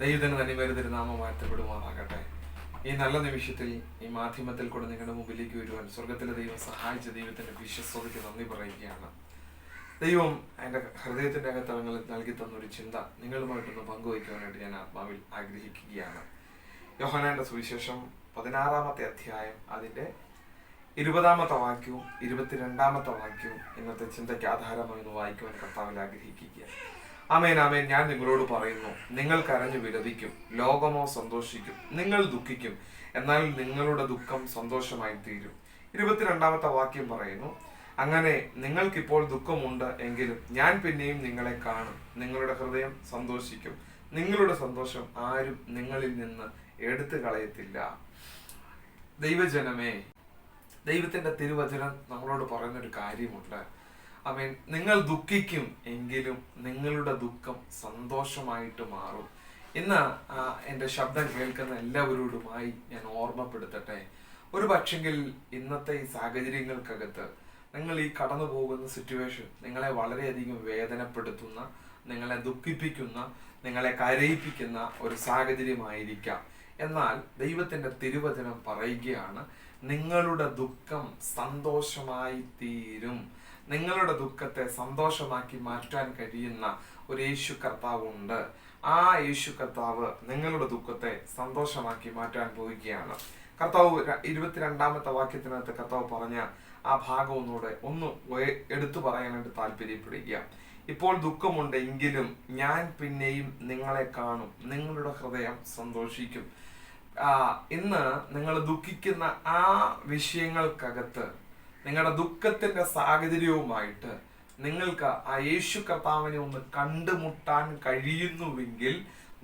ദൈവത്തിന് തന്നെ വരുതിരുനാമം വാഴ്ത്തപ്പെടുമാറാകട്ടെ. ഈ നല്ല നിമിഷത്തിൽ ഈ മാധ്യമത്തിൽ കൂടെ നിങ്ങളുടെ മുമ്പിലേക്ക് വരുവാൻ സ്വർഗത്തിലെ ദൈവം സഹായിച്ച ദൈവത്തിന്റെ വിശ്വസ്തതയ്ക്ക് നന്ദി പറയുകയാണ്. ദൈവം എൻ്റെ ഹൃദയത്തിന്റെ അകത്തളങ്ങളിൽ നൽകി തന്നൊരു ചിന്ത നിങ്ങളുമായിട്ടൊന്ന് പങ്കുവയ്ക്കുവാനായിട്ട് ഞാൻ ആത്മാവിൽ ആഗ്രഹിക്കുകയാണ്. യോഹന്നാന്റെ സുവിശേഷം 16-ാമത്തെ അധ്യായം അതിൻ്റെ 20-ാമത്തെ വാക്യവും 22-ാമത്തെ വാക്യവും ഇന്നത്തെ ചിന്തയ്ക്ക് ആധാരമായി ഒന്ന് വായിക്കുവാൻ കർത്താവിൽ ആഗ്രഹിക്കുക. ആമേൻ ആമേൻ. ഞാൻ നിങ്ങളോട് പറയുന്നു, നിങ്ങൾ കരഞ്ഞു വിലപിക്കും, ലോകമോ സന്തോഷിക്കും. നിങ്ങൾ ദുഃഖിക്കും, എന്നാൽ നിങ്ങളുടെ ദുഃഖം സന്തോഷമായി തീരും. 22-ാമത്തെ വാക്യം പറയുന്നു, അങ്ങനെ നിങ്ങൾക്കിപ്പോൾ ദുഃഖമുണ്ട് എങ്കിലും ഞാൻ പിന്നെയും നിങ്ങളെ കാണും, നിങ്ങളുടെ ഹൃദയം സന്തോഷിക്കും, നിങ്ങളുടെ സന്തോഷം ആരും നിങ്ങളിൽ നിന്ന് എടുത്തു കളയത്തില്ല. ദൈവജനമേ, ദൈവത്തിന്റെ തിരുവചനം നമ്മളോട് പറയുന്നൊരു കാര്യമുണ്ട്. ആമേൻ. നിങ്ങൾ ദുഃഖിക്കും എങ്കിലും നിങ്ങളുടെ ദുഃഖം സന്തോഷമായിട്ട് മാറും. ഇന്ന് എൻ്റെ ശബ്ദം കേൾക്കുന്ന എല്ലാവരോടുമായി ഞാൻ ഓർമ്മപ്പെടുത്തട്ടെ, ഒരു പക്ഷെങ്കിൽ ഇന്നത്തെ ഈ സാഹചര്യങ്ങൾക്കകത്ത് നിങ്ങൾ ഈ കടന്നു പോകുന്ന സിറ്റുവേഷൻ നിങ്ങളെ വളരെയധികം വേദനപ്പെടുത്തുന്ന, നിങ്ങളെ ദുഃഖിപ്പിക്കുന്ന, നിങ്ങളെ കരയിപ്പിക്കുന്ന ഒരു സാഹചര്യമായിരിക്കാം. എന്നാൽ ദൈവത്തിന്റെ തിരുവചനം പറയുകയാണ്, നിങ്ങളുടെ ദുഃഖം സന്തോഷമായി തീരും. നിങ്ങളുടെ ദുഃഖത്തെ സന്തോഷമാക്കി മാറ്റാൻ കഴിയുന്ന ഒരു യേശു കർത്താവുണ്ട്. ആ യേശു കർത്താവ് നിങ്ങളുടെ ദുഃഖത്തെ സന്തോഷമാക്കി മാറ്റാൻ പോവുകയാണ്. കർത്താവ് 22-ാമത്തെ വാക്യത്തിനകത്ത് കർത്താവ് പറഞ്ഞ ആ ഭാഗം ഒന്നുകൂടെ എടുത്തു പറയാനായിട്ട് താല്പര്യപ്പെടുക. ഇപ്പോൾ ദുഃഖമുണ്ടെങ്കിലും ഞാൻ പിന്നെയും നിങ്ങളെ കാണും, നിങ്ങളുടെ ഹൃദയം സന്തോഷിക്കും. ഇന്ന് നിങ്ങൾ ദുഃഖിക്കുന്ന ആ വിഷയങ്ങൾക്കകത്ത് നിങ്ങളുടെ ദുഃഖത്തിന്റെ സാഹചര്യവുമായിട്ട് നിങ്ങൾക്ക് ആ യേശു കർത്താവിനെ ഒന്ന് കണ്ടുമുട്ടാൻ കഴിയുന്നുവെങ്കിൽ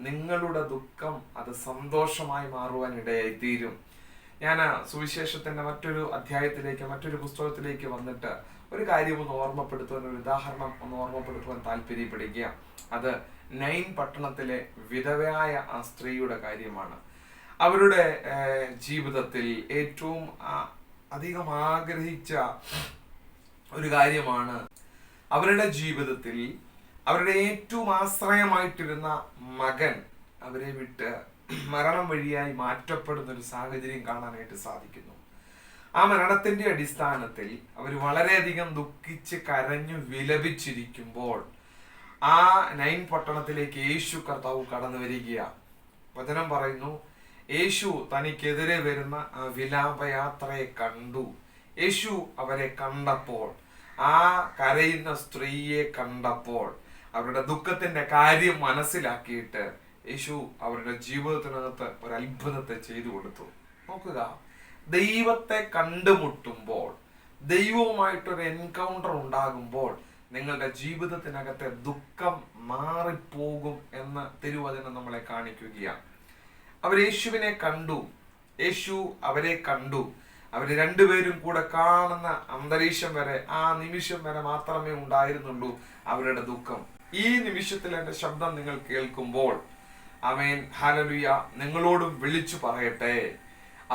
നിങ്ങളുടെ ദുഃഖം അത് സന്തോഷമായി മാറുവാൻ ഇടയായി തീരും. ഞാൻ സുവിശേഷത്തിന്റെ മറ്റൊരു അധ്യായത്തിലേക്ക്, മറ്റൊരു പുസ്തകത്തിലേക്ക് വന്നിട്ട് ഒരു കാര്യം ഒന്ന് ഓർമ്മപ്പെടുത്തുവാൻ, ഒരു ഉദാഹരണം ഒന്ന് ഓർമ്മപ്പെടുത്തുവാൻ താല്പര്യപ്പെടുക. അത് നൈൻ പട്ടണത്തിലെ വിധവയായ ആ സ്ത്രീയുടെ കാര്യമാണ്. അവരുടെ ജീവിതത്തിൽ ഏറ്റവും അധികം ആഗ്രഹിച്ച ഒരു കാര്യമാണ്, അവരുടെ ജീവിതത്തിൽ അവരുടെ ഏറ്റവും ആശ്രയമായിട്ടിരുന്ന മകൻ അവരെ വിട്ട് മരണം വഴിയായി മാറ്റപ്പെടുന്ന ഒരു സാഹചര്യം കാണാനായിട്ട് സാധിക്കുന്നു. ആ മരണത്തിന്റെ അടിസ്ഥാനത്തിൽ അവർ വളരെയധികം ദുഃഖിച്ച് കരഞ്ഞു വിലപിച്ചിരിക്കുമ്പോൾ ആ നൈൻ പട്ടണത്തിലേക്ക് യേശു കർത്താവ് കടന്നു വരികയാണ്. വചനം പറയുന്നു, യേശു തനിക്കെതിരെ വരുന്ന ആ വിലാപയാത്രയെ കണ്ടു. യേശു അവരെ കണ്ടപ്പോൾ, ആ കരയുന്ന സ്ത്രീയെ കണ്ടപ്പോൾ, അവരുടെ ദുഃഖത്തിന്റെ കാര്യം മനസ്സിലാക്കിയിട്ട് യേശു അവരുടെ ജീവിതത്തിനകത്ത് ഒരു അത്ഭുതത്തെ ചെയ്തു കൊടുത്തു. നോക്കുക, ദൈവത്തെ കണ്ടുമുട്ടുമ്പോൾ, ദൈവവുമായിട്ടൊരു എൻകൗണ്ടർ ഉണ്ടാകുമ്പോൾ നിങ്ങളുടെ ജീവിതത്തിനകത്തെ ദുഃഖം മാറിപ്പോകും എന്ന് തിരുവചനം നമ്മളെ കാണിക്കുകയാണ്. അവർ യേശുവിനെ കണ്ടു, യേശു അവരെ കണ്ടു. അവര് രണ്ടുപേരും കൂടെ കാണുന്ന അന്തരീക്ഷം വരെ, ആ നിമിഷം വരെ മാത്രമേ ഉണ്ടായിരുന്നുള്ളൂ അവരുടെ ദുഃഖം. ഈ നിമിഷത്തിൽ എൻ്റെ ശബ്ദം നിങ്ങൾ കേൾക്കുമ്പോൾ, ആമേൻ, ഹല്ലേലൂയ, നിങ്ങളോടും വിളിച്ചു പറയട്ടെ,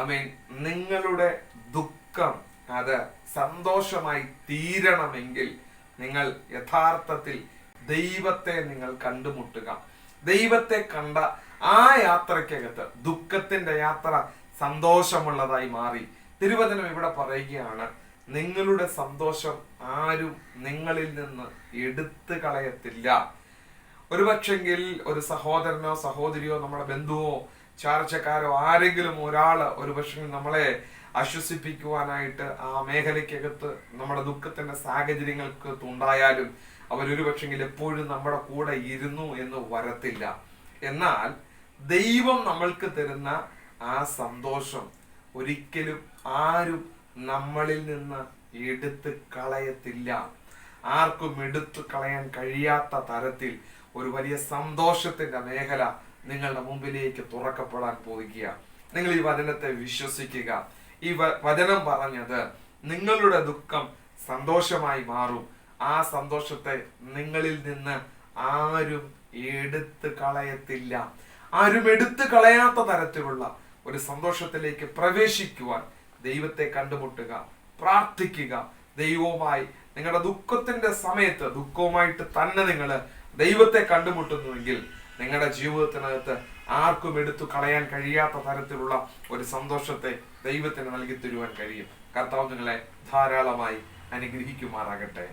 ആമേൻ, നിങ്ങളുടെ ദുഃഖം അത് സന്തോഷമായി തീരണമെങ്കിൽ നിങ്ങൾ യഥാർത്ഥത്തിൽ ദൈവത്തെ നിങ്ങൾ കണ്ടുമുട്ടുക. ദൈവത്തെ കണ്ട ആ യാത്രക്കകത്ത് ദുഃഖത്തിന്റെ യാത്ര സന്തോഷമുള്ളതായി മാറി. തിരുവചനം ഇവിടെ പറയുകയാണ്, നിങ്ങളുടെ സന്തോഷം ആരും നിങ്ങളിൽ നിന്ന് എടുത്തു കളയത്തില്ല. ഒരുപക്ഷെങ്കിൽ ഒരു സഹോദരനോ സഹോദരിയോ നമ്മുടെ ബന്ധുവോ ചാർച്ചക്കാരോ ആരെങ്കിലും ഒരാള് ഒരുപക്ഷെ നമ്മളെ ആശ്വസിപ്പിക്കുവാനായിട്ട് ആ മേഖലയ്ക്കകത്ത് നമ്മുടെ ദുഃഖത്തിന്റെ സാഹചര്യങ്ങൾക്ക് ഉണ്ടായാലും അവരൊരു പക്ഷെങ്കിൽ എപ്പോഴും നമ്മുടെ കൂടെ ഇരുന്നു എന്ന് വരത്തില്ല. എന്നാൽ ദൈവം നമ്മൾക്ക് തരുന്ന ആ സന്തോഷം ഒരിക്കലും ആരും നമ്മളിൽ നിന്ന് എടുത്തു കളയത്തില്ല. ആർക്കും എടുത്തു കളയാൻ കഴിയാത്ത തരത്തിൽ ഒരു വലിയ സന്തോഷത്തിന്റെ മേഖല നിങ്ങളുടെ മുമ്പിലേക്ക് തുറക്കപ്പെടാൻ പോവുക. നിങ്ങൾ ഈ വചനത്തെ വിശ്വസിക്കുക. ഈ വചനം പറഞ്ഞത് നിങ്ങളുടെ ദുഃഖം സന്തോഷമായി മാറും. ആ സന്തോഷത്തെ നിങ്ങളിൽ നിന്ന് ആരും എടുത്തു കളയത്തില്ല. ആരും എടുത്തു കളയാത്ത തരത്തിലുള്ള ഒരു സന്തോഷത്തിലേക്ക് പ്രവേശിക്കുവാൻ ദൈവത്തെ കണ്ടുമുട്ടുക, പ്രാർത്ഥിക്കുക. ദൈവവുമായി നിങ്ങളുടെ ദുഃഖത്തിന്റെ സമയത്ത് ദുഃഖവുമായിട്ട് തന്നെ നിങ്ങൾ ദൈവത്തെ കണ്ടുമുട്ടുന്നുവെങ്കിൽ നിങ്ങളുടെ ജീവിതത്തിനകത്ത് ആർക്കും എടുത്തു കളയാൻ കഴിയാത്ത തരത്തിലുള്ള ഒരു സന്തോഷത്തെ ദൈവത്തിന് നൽകി തരുവാൻ കഴിയും. കർത്താവ് നിങ്ങളെ ധാരാളമായി അനുഗ്രഹിക്കുമാറാകട്ടെ.